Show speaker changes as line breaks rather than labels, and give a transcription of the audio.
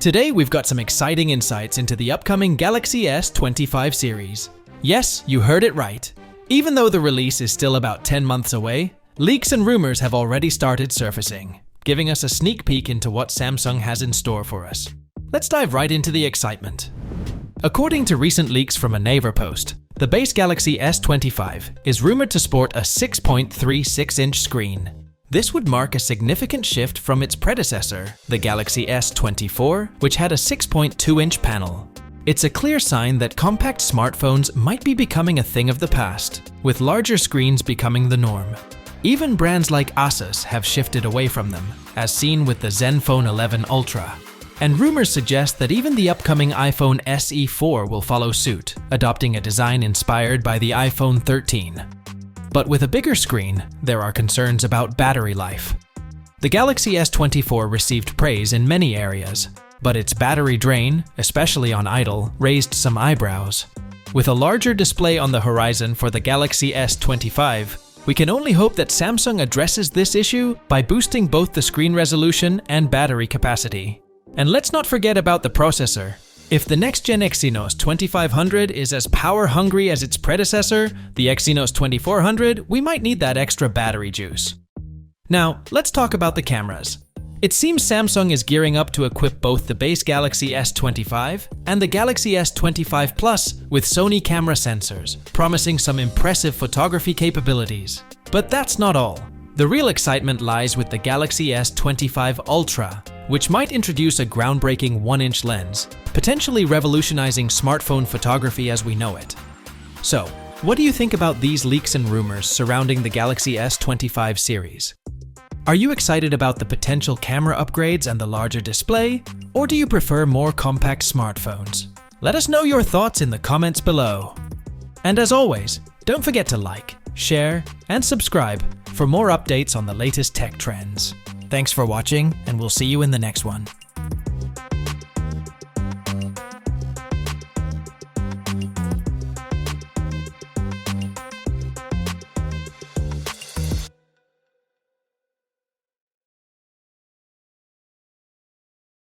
Today we've got some exciting insights into the upcoming Galaxy S25 series. Yes, you heard it right. Even though the release is still about 10 months away, leaks and rumors have already started surfacing, giving us a sneak peek into what Samsung has in store for us. Let's dive right into the excitement. According to recent leaks from a Naver post, the base Galaxy S25 is rumored to sport a 6.36-inch screen. This would mark a significant shift from its predecessor, the Galaxy S24, which had a 6.2-inch panel. It's a clear sign that compact smartphones might be becoming a thing of the past, with larger screens becoming the norm. Even brands like Asus have shifted away from them, as seen with the Zenfone 11 Ultra. And rumors suggest that even the upcoming iPhone SE4 will follow suit, adopting a design inspired by the iPhone 13. But with a bigger screen, there are concerns about battery life. The Galaxy S24 received praise in many areas, but its battery drain, especially on idle, raised some eyebrows. With a larger display on the horizon for the Galaxy S25, we can only hope that Samsung addresses this issue by boosting both the screen resolution and battery capacity. And let's not forget about the processor. If the next-gen Exynos 2500 is as power-hungry as its predecessor, the Exynos 2400, we might need that extra battery juice. Now, let's talk about the cameras. It seems Samsung is gearing up to equip both the base Galaxy S25 and the Galaxy S25 Plus with Sony camera sensors, promising some impressive photography capabilities. But that's not all. The real excitement lies with the Galaxy S25 Ultra, which might introduce a groundbreaking 1-inch lens, potentially revolutionizing smartphone photography as we know it. So, what do you think about these leaks and rumors surrounding the Galaxy S25 series? Are you excited about the potential camera upgrades and the larger display, or do you prefer more compact smartphones? Let us know your thoughts in the comments below. And as always, don't forget to like, share, and subscribe for more updates on the latest tech trends. Thanks for watching, and we'll see you in the next one.